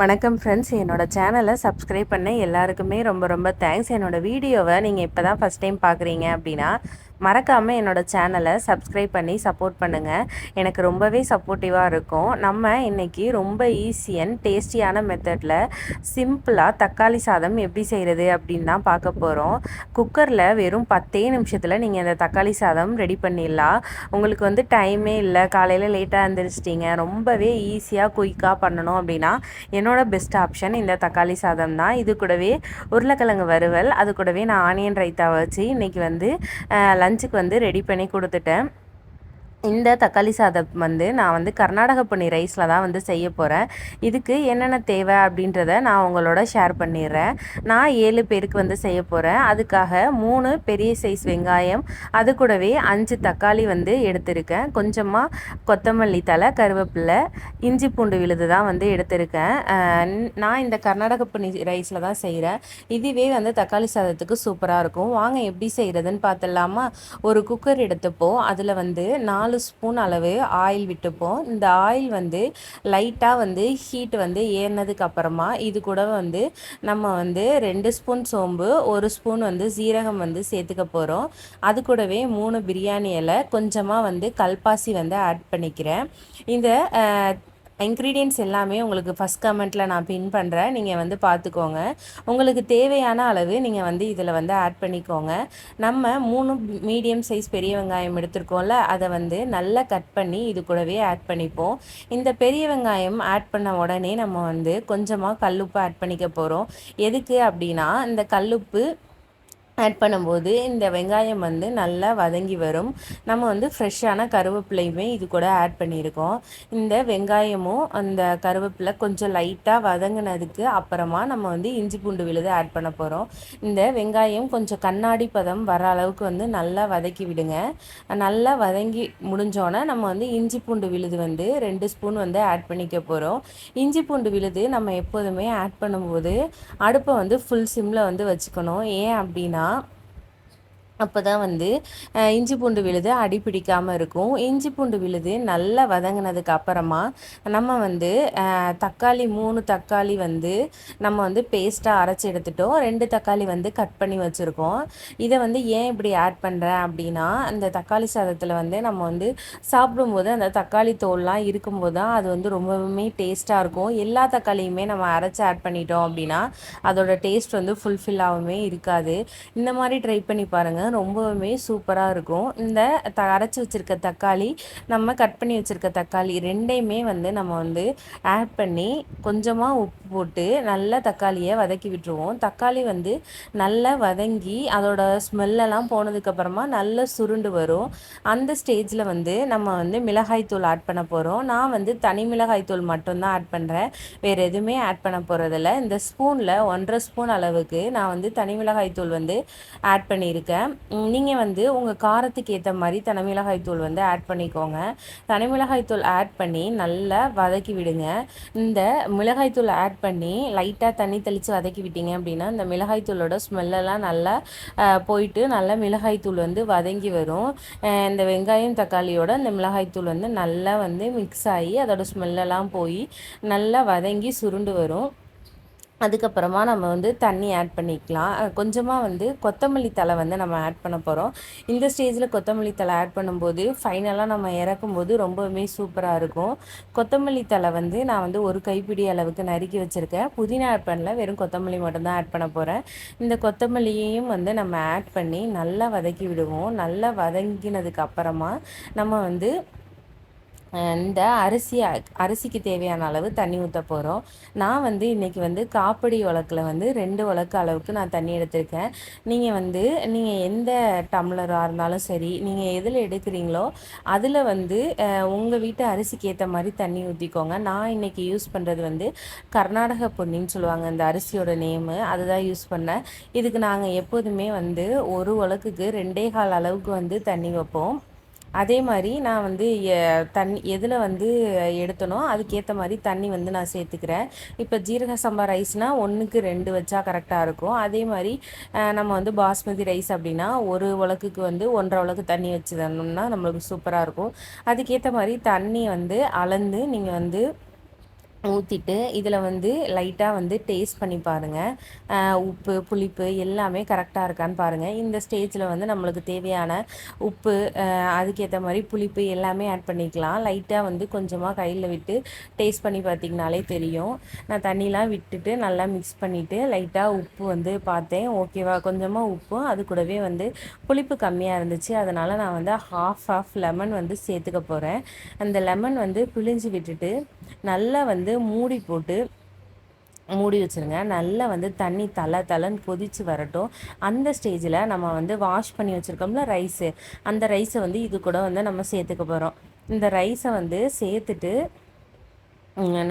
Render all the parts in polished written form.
வணக்கம் ஃப்ரெண்ட்ஸ், என்னோடய சேனலை சப்ஸ்கிரைப் பண்ண எல்லாருக்குமே ரொம்ப ரொம்ப தேங்க்ஸ். என்னோடய வீடியோவை நீங்கள் இப்போ தான் ஃபஸ்ட் டைம் பார்க்குறீங்க அப்படின்னா மறக்காமல் என்னோடய சேனலை சப்ஸ்கிரைப் பண்ணி சப்போர்ட் பண்ணுங்கள். எனக்கு ரொம்பவே சப்போர்ட்டிவாக இருக்கும். நம்ம இன்றைக்கி ரொம்ப ஈஸி அண்ட் டேஸ்டியான மெத்தடில் சிம்பிளாக தக்காளி சாதம் எப்படி செய்கிறது அப்படின்னு தான் பார்க்க போகிறோம். குக்கரில் வெறும் 10 நிமிஷத்தில் நீங்கள் இந்த தக்காளி சாதம் ரெடி பண்ணிடலாம். உங்களுக்கு வந்து டைமே இல்லை, காலையில் லேட்டாக எழுந்திரிச்சிட்டிங்க, ரொம்பவே ஈஸியாக குயிக்காக பண்ணணும் அப்படின்னா என்னோட பெஸ்ட் ஆப்ஷன் இந்த தக்காளி சாதம் தான். இது கூடவே உருளைக்கிழங்கு வறுவல், அது கூடவே நான் ஆனியன் ரைத்தா வச்சு இன்றைக்கி வந்து லஞ்சுக்கு வந்து ரெடி பண்ணி கொடுத்துட்டேன். இந்த தக்காளி சாதம் வந்து நான் வந்து கர்நாடக பொன்னி ரைஸில் தான் வந்து செய்ய போகிறேன். இதுக்கு என்னென்ன தேவை அப்படின்றத நான் உங்களோட ஷேர் பண்ணிடுறேன். நான் 7 பேருக்கு வந்து செய்ய போகிறேன். அதுக்காக 3 பெரிய சைஸ் வெங்காயம், அது கூடவே 5 தக்காளி வந்து எடுத்திருக்கேன். கொஞ்சமாக கொத்தமல்லி தழை, கருவேப்பிலை, இஞ்சி பூண்டு விழுது தான் வந்து எடுத்திருக்கேன். நான் இந்த கர்நாடக பொன்னி ரைஸில் தான் செய்கிறேன். இதுவே வந்து தக்காளி சாதத்துக்கு சூப்பராக இருக்கும். வாங்க எப்படி செய்கிறதுன்னு பார்த்துடலாமா? ஒரு குக்கர் எடுத்துப்போம். அதில் வந்து 4 ஸ்பூன் அளவு ஆயில் விட்டுப்போம். இந்த ஆயில் வந்து லைட்டாக வந்து ஹீட் வந்து ஏறினதுக்கு அப்புறமா இது கூட வந்து நம்ம வந்து 2 ஸ்பூன் சோம்பு, 1 ஸ்பூன் வந்து சீரகம் வந்து சேர்த்துக்க போகிறோம். அது கூடவே 3 பிரியாணி இலை, கொஞ்சமாக வந்து கல்பாசி வந்து ஆட் பண்ணிக்கிறேன். இந்த இன்க்ரீடியன்ட்ஸ் எல்லாமே உங்களுக்கு ஃபஸ்ட் கமெண்ட்டில் நான் பின் பண்ணுறேன், நீங்கள் வந்து பார்த்துக்கோங்க. உங்களுக்கு தேவையான அளவு நீங்கள் வந்து இதில் வந்து ஆட் பண்ணிக்கோங்க. நம்ம 3 மீடியம் சைஸ் பெரிய வெங்காயம் எடுத்துருக்கோம்ல, அதை வந்து நல்லா கட் பண்ணி இது கூடவே ஆட் பண்ணிப்போம். இந்த பெரிய வெங்காயம் ஆட் பண்ண உடனே நம்ம வந்து கொஞ்சமாக கல்லுப்பு ஆட் பண்ணிக்க போகிறோம். எதுக்கு அப்படின்னா, இந்த கல்லுப்பு ஆட் பண்ணும்போது இந்த வெங்காயம் வந்து நல்லா வதங்கி வரும். நம்ம வந்து ஃப்ரெஷ்ஷான கருவேப்பிலையுமே இது கூட ஆட் பண்ணியிருக்கோம். இந்த வெங்காயமும் அந்த கருவேப்பிலை கொஞ்சம் லைட்டாக வதங்கினதுக்கு அப்புறமா நம்ம வந்து இஞ்சி பூண்டு விழுது ஆட் பண்ண போகிறோம். இந்த வெங்காயம் கொஞ்சம் கண்ணாடி பதம் வர அளவுக்கு வந்து நல்லா வதக்கி விடுங்க. நல்லா வதங்கி முடிஞ்சோன்னே நம்ம வந்து இஞ்சி பூண்டு விழுது வந்து 2 ஸ்பூன் வந்து ஆட் பண்ணிக்க போகிறோம். இஞ்சி பூண்டு விழுது நம்ம எப்போதுமே ஆட் பண்ணும்போது அடுப்பை வந்து ஃபுல் சிம்மில் வந்து வச்சுக்கணும். ஏன் அப்படின்னா அப்போ தான் வந்து இஞ்சி பூண்டு விழுது அடி பிடிக்காமல் இருக்கும். இஞ்சி பூண்டு விழுது நல்லா வதங்கினதுக்கு அப்புறமா நம்ம வந்து தக்காளி 3 தக்காளி வந்து நம்ம வந்து பேஸ்ட்டாக அரைச்சி எடுத்துட்டோம். 2 தக்காளி வந்து கட் பண்ணி வச்சுருக்கோம். இதை வந்து ஏன் இப்படி ஆட் பண்ணுறேன் அப்படின்னா, அந்த தக்காளி சாதத்தில் வந்து நம்ம வந்து சாப்பிடும்போது அந்த தக்காளி தோல்லாம் இருக்கும்போது தான் அது வந்து ரொம்பவுமே டேஸ்ட்டாக இருக்கும். எல்லா தக்காளியுமே நம்ம அரைச்சி ஆட் பண்ணிட்டோம் அப்படின்னா அதோட டேஸ்ட் வந்து ஃபுல்ஃபில்லாகவுமே இருக்காது. இந்த மாதிரி ட்ரை பண்ணி பாருங்கள், ரொம்பவுமே சூப்பராக இருக்கும். இந்த அரைச்சி வச்சுருக்க தக்காளி, நம்ம கட் பண்ணி வச்சுருக்க தக்காளி ரெண்டையுமே வந்து நம்ம வந்து ஆட் பண்ணி கொஞ்சமாக உப்பு போட்டு நல்லா தக்காளியை வதக்கி விட்டுருவோம். தக்காளி வந்து நல்லா வதங்கி அதோட ஸ்மெல்லெல்லாம் போனதுக்கப்புறமா நல்லா சுருண்டு வரும். அந்த ஸ்டேஜில் வந்து நம்ம வந்து மிளகாய்த்தூள் ஆட் பண்ண போகிறோம். நான் வந்து தனி மிளகாய்த்தூள் மட்டும்தான் ஆட் பண்ணுறேன், வேறு எதுவுமே ஆட் பண்ண போகிறதில்ல. இந்த ஸ்பூனில் 1.5 ஸ்பூன் அளவுக்கு நான் வந்து தனி மிளகாய்த்தூள் வந்து ஆட் பண்ணியிருக்கேன். நீங்கள் வந்து உங்கள் காரத்துக்கு ஏற்ற மாதிரி தனி மிளகாய்த்தூள் வந்து ஆட் பண்ணிக்கோங்க. தனி மிளகாய்த்தூள் ஆட் பண்ணி நல்லா வதக்கி விடுங்க. இந்த மிளகாய்த்தூள் ஆட் பண்ணி லைட்டாக தண்ணி தெளித்து வதக்கி விட்டீங்க அப்படின்னா இந்த மிளகாய்த்தூளோட ஸ்மெல்லெல்லாம் நல்லா போயிட்டு நல்லா மிளகாய்த்தூள் வந்து வதங்கி வரும். இந்த வெங்காயம் தக்காளியோட இந்த மிளகாய்த்தூள் வந்து நல்லா வந்து மிக்ஸ் ஆகி அதோட ஸ்மெல்லெல்லாம் போய் நல்லா வதங்கி சுருண்டு வரும். அதுக்கப்புறமா நம்ம வந்து தண்ணி ஆட் பண்ணிக்கலாம். கொஞ்சமாக வந்து கொத்தமல்லி தழை வந்து நம்ம ஆட் பண்ண போகிறோம். இந்த ஸ்டேஜில் கொத்தமல்லி தழை ஆட் பண்ணும்போது ஃபைனலாக நம்ம இறக்கும்போது ரொம்பவுமே சூப்பராக இருக்கும். கொத்தமல்லி தழை வந்து நான் வந்து ஒரு கைப்பிடி அளவுக்கு நறுக்கி வச்சுருக்கேன். புதினா ஆட் பண்ணல, வெறும் கொத்தமல்லி மட்டும்தான் ஆட் பண்ண போகிறேன். இந்த கொத்தமல்லியையும் வந்து நம்ம ஆட் பண்ணி நல்லா வதக்கி விடுவோம். நல்லா வதங்கினதுக்கு அப்புறமா நம்ம வந்து இந்த அரிசிக்கு தேவையான அளவு தண்ணி ஊற்ற போகிறோம். நான் வந்து இன்றைக்கி வந்து காப்படி உலக்கில் வந்து 2 உலக்கு அளவுக்கு நான் தண்ணி எடுத்திருக்கேன். நீங்கள் எந்த டம்ளராக இருந்தாலும் சரி, நீங்கள் எதில் எடுக்கிறீங்களோ அதில் வந்து உங்கள் வீட்டு அரிசிக்கு ஏற்ற மாதிரி தண்ணி ஊற்றிக்கோங்க. நான் இன்றைக்கி யூஸ் பண்ணுறது வந்து கர்நாடக பொன்னின்னு சொல்லுவாங்க இந்த அரிசியோட நேமு, அதுதான் யூஸ் பண்ணேன். இதுக்கு நாங்கள் எப்போதுமே வந்து ஒரு உலக்குக்கு 2.25 அளவுக்கு வந்து தண்ணி வைப்போம். அதே மாதிரி நான் வந்து தண்ணி எதில் வந்து எடுத்தனோ அதுக்கேற்ற மாதிரி தண்ணி வந்து நான் சேர்த்துக்கிறேன். இப்போ ஜீரக சம்பா ரைஸ்னால் 1க்கு 2 வச்சா கரெக்டாக இருக்கும். அதே மாதிரி நம்ம வந்து பாஸ்மதி ரைஸ் அப்படின்னா ஒரு உலக்குக்கு வந்து 1.5 உலக்கு தண்ணி வச்சு தரணும்னா நம்மளுக்கு சூப்பராக இருக்கும். அதுக்கேற்ற மாதிரி தண்ணி வந்து அளந்து நீங்கள் வந்து ஊற்றிட்டு இதில் வந்து லைட்டாக வந்து டேஸ்ட் பண்ணி பாருங்கள். உப்பு புளிப்பு எல்லாமே கரெக்டாக இருக்கான்னு பாருங்கள். இந்த ஸ்டேஜில் வந்து நம்மளுக்கு தேவையான உப்பு, அதுக்கேற்ற மாதிரி புளிப்பு எல்லாமே ஆட் பண்ணிக்கலாம். லைட்டாக வந்து கொஞ்சமாக கையில் விட்டு டேஸ்ட் பண்ணி பார்த்திங்கனாலே தெரியும். நான் தண்ணிலாம் விட்டுட்டு நல்லா மிக்ஸ் பண்ணிவிட்டு லைட்டாக உப்பு வந்து பார்த்தேன், ஓகேவா, கொஞ்சமாக உப்பும் அது கூடவே வந்து புளிப்பு கம்மியாக இருந்துச்சு. அதனால் நான் வந்து ஹாஃப் லெமன் வந்து சேர்த்துக்க போகிறேன். அந்த லெமன் வந்து பிழிஞ்சு விட்டுட்டு நல்லா வந்து மூடி போட்டு மூடி வச்சுருங்க. நல்லா வந்து தண்ணி தளன்னு கொதித்து வரட்டும். அந்த ஸ்டேஜில் நம்ம வந்து வாஷ் பண்ணி வச்சுருக்கோம்ல ரைஸு, அந்த ரைஸை வந்து இது கூட வந்து நம்ம சேர்த்துக்க போகிறோம். இந்த ரைஸை வந்து சேர்த்துட்டு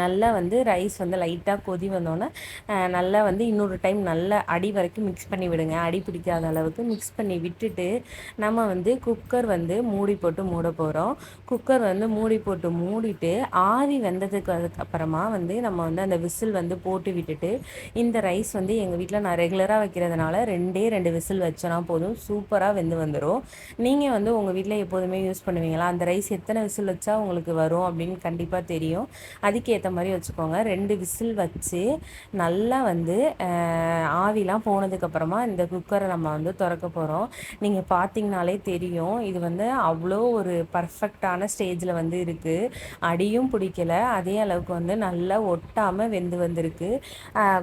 நல்லா வந்து ரைஸ் வந்து லைட்டாக கொதி வந்தோன்னே நல்லா வந்து இன்னொரு டைம் நல்லா அடி வரைக்கும் மிக்ஸ் பண்ணி விடுங்க. அடி பிடிக்காத அளவுக்கு மிக்ஸ் பண்ணி விட்டுட்டு நம்ம வந்து குக்கர் வந்து மூடி போட்டு மூட போகிறோம். குக்கர் வந்து மூடி போட்டு மூடிட்டு ஆவி வெந்ததுக்கு அதுக்கப்புறமா வந்து நம்ம வந்து அந்த விசில் வந்து போட்டு விட்டுட்டு, இந்த ரைஸ் வந்து எங்கள் வீட்டில் நான் ரெகுலராக வைக்கிறதுனால 2 விசில் வச்சோன்னா போதும், சூப்பராக வெந்து வந்துடும். நீங்கள் வந்து உங்கள் வீட்டில் எப்போதுமே யூஸ் பண்ணுவீங்களா, அந்த ரைஸ் எத்தனை விசில் வச்சா உங்களுக்கு வரும் அப்படின்னு கண்டிப்பாக தெரியும். அதுக்கேற்ற மாதிரி வச்சுக்கோங்க. 2 விசில் வச்சு நல்லா வந்து ஆவிலாம் போனதுக்கப்புறமா இந்த குக்கரை நம்ம வந்து திறக்க போகிறோம். நீங்கள் பார்த்தீங்கனாலே தெரியும், இது வந்து அவ்வளோ ஒரு பர்ஃபெக்டான ஸ்டேஜில் வந்து இருக்குது. அடியும் பிடிக்கல, அதே அளவுக்கு வந்து நல்லா ஒட்டாமல் வெந்து வந்திருக்கு,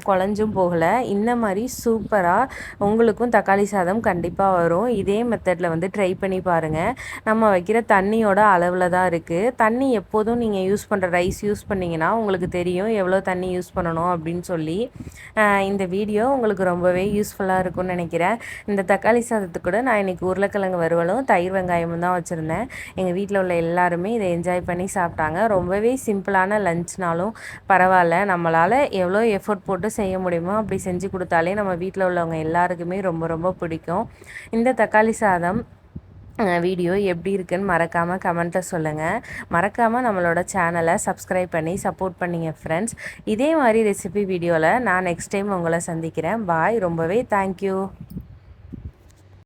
குழஞ்சும் போகலை. இந்த மாதிரி சூப்பராக உங்களுக்கும் தக்காளி சாதம் கண்டிப்பாக வரும். இதே மெத்தடில் வந்து ட்ரை பண்ணி பாருங்கள். நம்ம வைக்கிற தண்ணியோட அளவில் தான் இருக்குது. தண்ணி எப்போதும் நீங்கள் யூஸ் பண்ணுற ரைஸ் யூஸ் பண்ணிங்கன்னா உங்களுக்கு தெரியும் எவ்வளோ தண்ணி யூஸ் பண்ணணும் அப்படின்னு சொல்லி. இந்த வீடியோ உங்களுக்கு ரொம்பவே யூஸ்ஃபுல்லாக இருக்கும்னு நினைக்கிறேன். இந்த தக்காளி சாதத்துக்கு கூட நான் இன்றைக்கி உருளைக்கிழங்கு வறுவலும் தயிர் வெங்காயமும் தான் வச்சுருந்தேன். எங்கள் வீட்டில் உள்ள எல்லாருமே இதை என்ஜாய் பண்ணி சாப்பிட்டாங்க. ரொம்பவே சிம்பிளான லஞ்ச்னாலும் பரவாயில்ல, நம்மளால் எவ்வளோ எஃபோர்ட் போட்டு செய்ய முடியுமோ அப்படி செஞ்சு கொடுத்தாலே நம்ம வீட்டில் உள்ளவங்க எல்லாருக்குமே ரொம்ப ரொம்ப பிடிக்கும். இந்த தக்காளி சாதம் வீடியோ எப்படி இருக்குன்னு மறக்காமல் கமெண்ட்டில் சொல்லுங்கள். மறக்காமல் நம்மளோட சேனலை சப்ஸ்கிரைப் பண்ணி சப்போர்ட் பண்ணிங்க ஃப்ரெண்ட்ஸ். இதே மாதிரி ரெசிபி வீடியோவில் நான் நெக்ஸ்ட் டைம் உங்களை சந்திக்கிறேன். பாய். ரொம்பவே தேங்க்யூ.